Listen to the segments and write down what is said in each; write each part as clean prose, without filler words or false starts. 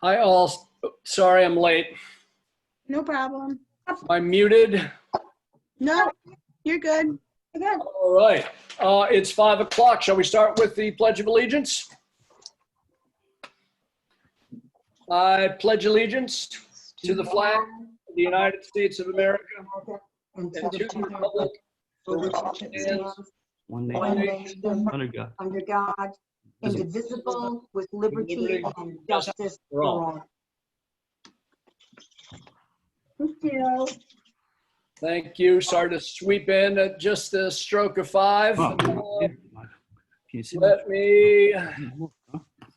Hi all, sorry I'm late. No problem. Am I muted? No, you're good. You're good. All right, it's 5 o'clock. Shall we start with the Pledge of Allegiance? I pledge allegiance to the flag of the United States of America And and to the republic for which it stands, One one nation, nation, under God. under God, indivisible, with liberty and justice for all. Thank you. Thank you. Sorry to sweep in at just the stroke of 5. Can you see Let me Huh?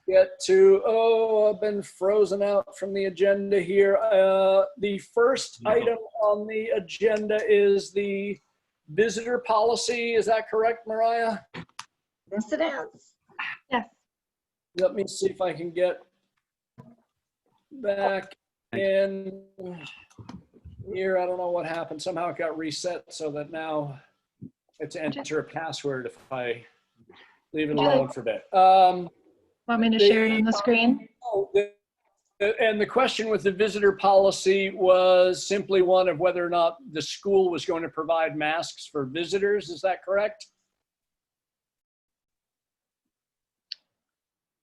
get to, I've been frozen out from the agenda here. The first item on the agenda is the visitor policy. Is that correct, Mariah? Yes, it is. Yes. Let me see if I can get back in here. I don't know what happened. Somehow it got reset so that now it's enter a password if I leave it alone for a bit. Want me to share it on the screen? And the question with the visitor policy was simply one of whether or not the school was going to provide masks for visitors. Is that correct?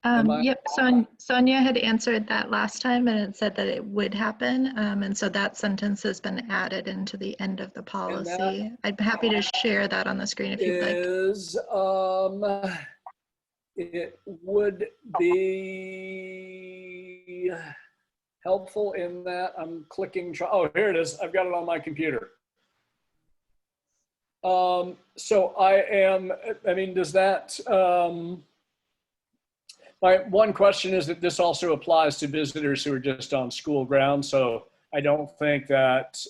Yep, Sonia had answered that last time and it said that it would happen. And so that sentence has been added into the end of the policy. I'd be happy to share that on the screen if you'd like. It would be helpful in that I'm clicking, oh, here it is. I've got it on my computer. So does that, my one question is that this also applies to visitors who are just on school grounds. So I don't think that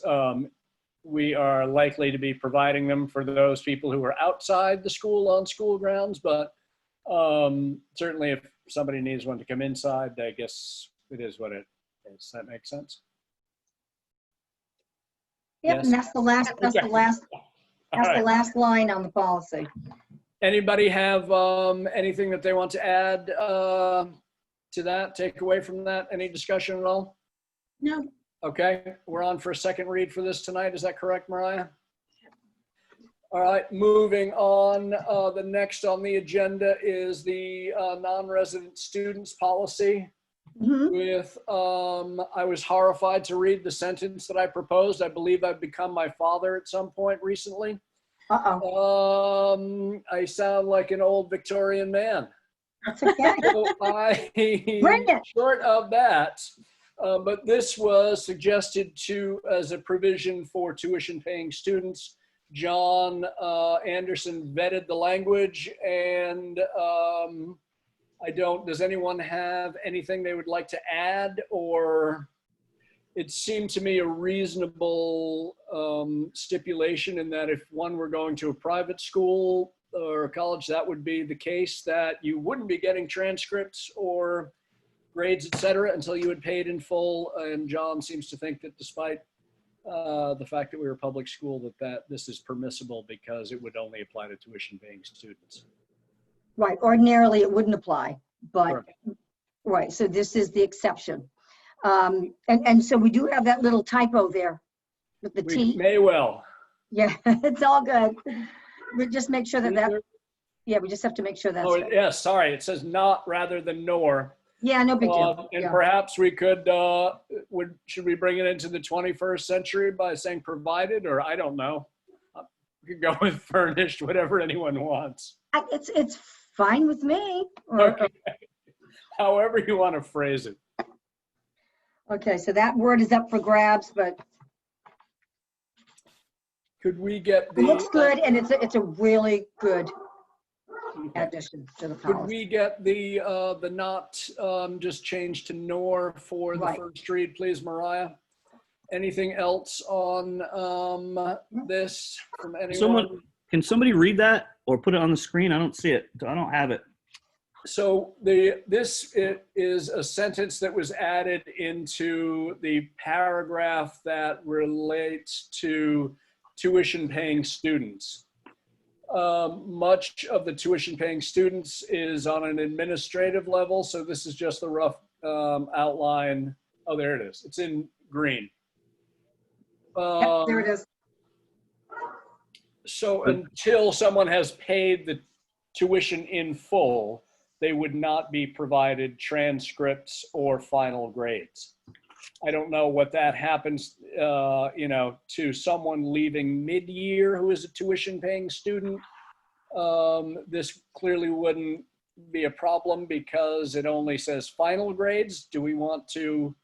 we are likely to be providing them for those people who are outside the school on school grounds, but certainly if somebody needs one to come inside, I guess it is what it is. Does that make sense? Yep, Yes. and that's the last line on the policy. Anybody have anything that they want to add to that, take away from that? Any discussion at all? No. Okay, we're on for a second read for this tonight. Is that correct, Mariah? All right, moving on. The next on the agenda is the non-resident students policy. With, I was horrified to read the sentence that I proposed. I believe I've become my father at some point recently. I sound like an old Victorian man. That's okay. So Bring it. short of that, but this was suggested as a provision for tuition paying students. John Anderson vetted the language, and does anyone have anything they would like to add? Or it seemed to me a reasonable stipulation in that if one were going to a private school or a college, that would be the case, that you wouldn't be getting transcripts or grades, et cetera, until you had paid in full. And John seems to think that despite the fact that we were a public school, that this is permissible because it would only apply to tuition paying students. Right, ordinarily it wouldn't apply, but, Correct. right, so this is the exception. And so we do have that little typo there with the We T. may well. Yeah, it's all good. We just make sure that, yeah, we just have to make sure that's Oh, right. yes, sorry, it says not rather than nor. Yeah, no big deal. And Yeah. perhaps we could, should we bring it into the 21st century by saying provided, or I don't know. We could go with furnished, whatever anyone wants. It's fine with me. Okay. However you want to phrase it. Okay, so that word is up for grabs, but Could we get it the? looks good, and it's a really good addition to the Could policy. we get the not just changed to nor for the Right. first read, please, Mariah? Anything else on this from anyone? Can somebody read that or put it on the screen? I don't see it. I don't have it. So this is a sentence that was added into the paragraph that relates to tuition paying students. Much of the tuition paying students is on an administrative level. So this is just the rough outline. Oh, there it is. It's in green. Yep, there it is. So until someone has paid the tuition in full, they would not be provided transcripts or final grades. I don't know what that happens, to someone leaving mid-year who is a tuition-paying student. This clearly wouldn't be a problem because it only says final grades. Do we want to?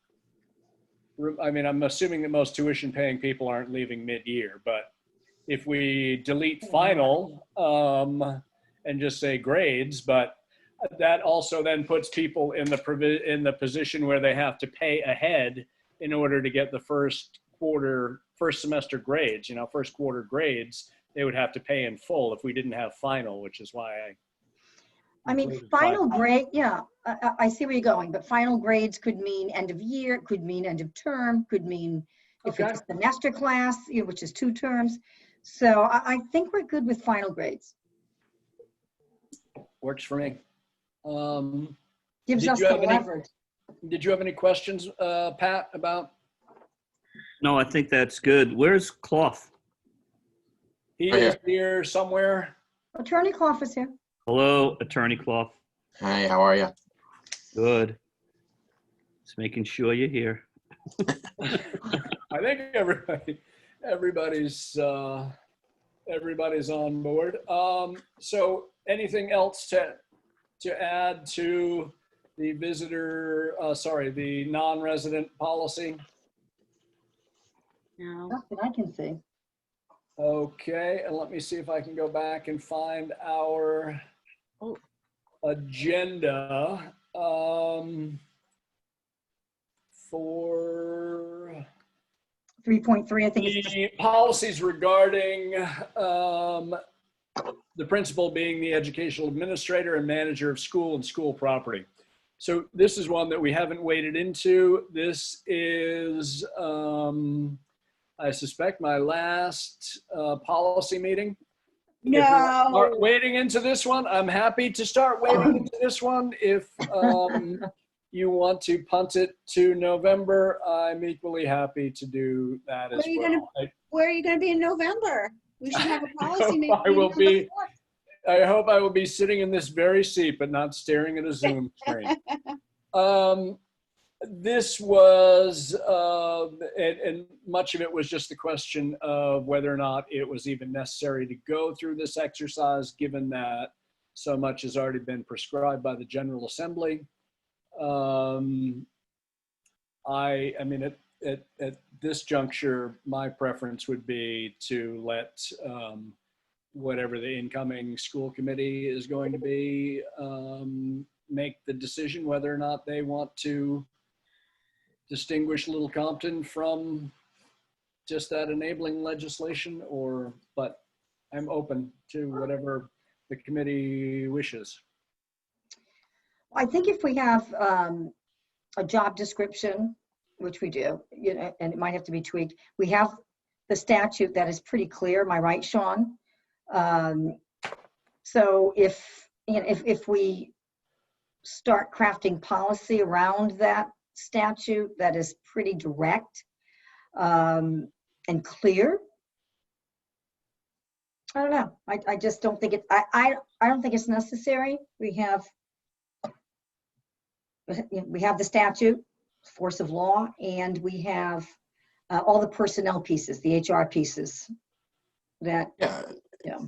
I mean, I'm assuming that most tuition-paying people aren't leaving mid-year, but if we delete final and just say grades, but that also then puts people in the position where they have to pay ahead in order to get the first semester grades, first quarter grades, they would have to pay in full if we didn't have final, which is why I mean, final grade, yeah, I see where you're going, but final grades could mean end of year, could mean end of term, could mean if it's a semester class, which is 2 terms. So I think we're good with final grades. Works for me. Gives us the leverage. Did you have any questions, Pat, about? No, I think that's good. Where's Clough? He is here somewhere. Attorney Clough is here. Hello, Attorney Clough. Hi, how are you? Good. Just making sure you're here. I think everybody's on board. So anything else to add to the the non-resident policy? No. Not that I can see. Okay, and let me see if I can go back and find our agenda for 3.3, I think it's the policies regarding the principal being the educational administrator and manager of school and school property. So this is one that we haven't waded into. This is, I suspect, my last policy meeting. No. If we start wading into this one, I'm happy to start wading into this one. If you want to punt it to November, I'm equally happy to do that as well. Where are you going to be in November? We should have a policy meeting. I hope I will be sitting in this very seat, but not staring at a Zoom screen. This was, and much of it was just the question of whether or not it was even necessary to go through this exercise, given that so much has already been prescribed by the General Assembly. I mean, at this juncture, my preference would be to let whatever the incoming school committee is going to be make the decision whether or not they want to distinguish Little Compton from just that enabling legislation, but I'm open to whatever the committee wishes. I think if we have a job description, which we do, and it might have to be tweaked, we have the statute that is pretty clear. Am I right, Sean? So if we start crafting policy around that statute that is pretty direct and clear, I don't know. I just don't think I don't think it's necessary. We have the statute, force of law, and we have all the personnel pieces, the HR pieces. That yeah.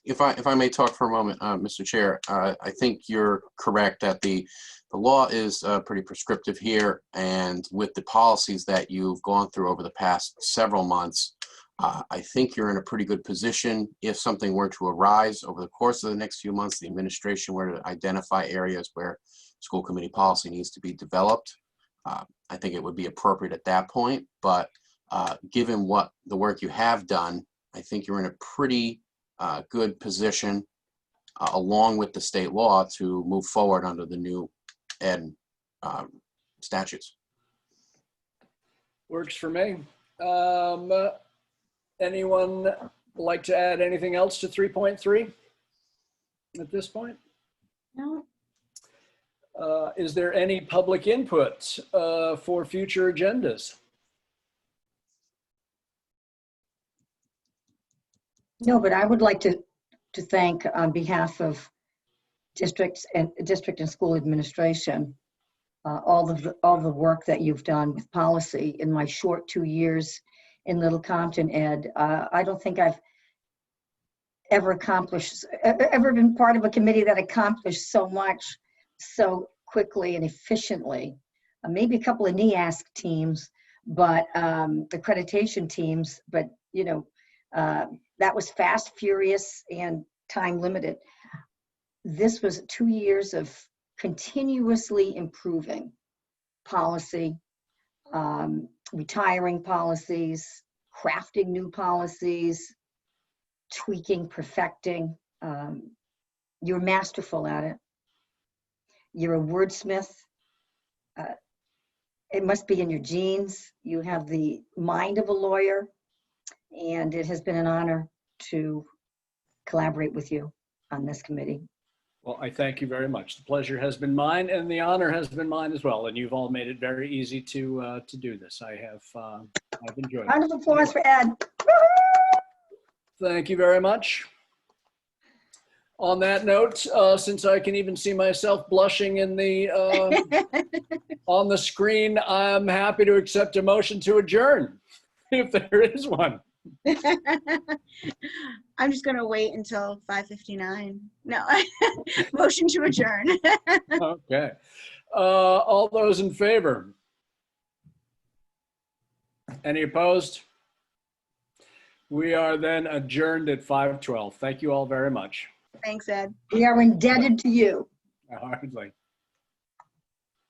If I may talk for a moment, Mr. Chair, I think you're correct that the law is pretty prescriptive here, and with the policies that you've gone through over the past several months, I think you're in a pretty good position. If something were to arise over the course of the next few months, the administration were to identify areas where school committee policy needs to be developed, I think it would be appropriate at that point. But given what the work you have done, I think you're in a pretty good position, along with the state law, to move forward under the new ed statutes. Works for me. Anyone like to add anything else to 3.3 at this point? No. Is there any public input for future agendas? No, but I would like to thank on behalf of district and school administration, all the work that you've done with policy in my short 2 years in Little Compton, Ed. I don't think I've ever been part of a committee that accomplished so much so quickly and efficiently. Maybe a couple of NEASC teams, but accreditation teams, but you know, that was fast, furious, and time limited. This was 2 years of continuously improving policy, retiring policies, crafting new policies, tweaking, perfecting. You're masterful at it. You're a wordsmith. It must be in your genes. You have the mind of a lawyer, and it has been an honor to collaborate with you on this committee. Well, I thank you very much. The pleasure has been mine, and the honor has been mine as well. And you've all made it very easy to do this. I've enjoyed it. Round of applause for Ed. Thank you very much. On that note, since I can even see myself blushing in the on the screen, I'm happy to accept a motion to adjourn, if there is one. I'm just gonna wait until 5:59. No, motion to adjourn. Okay. All those in favor? Any opposed? We are then adjourned at 5:12. Thank you all very much. Thanks, Ed. We are indebted to you. Hardly.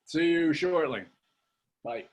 See you shortly. Bye.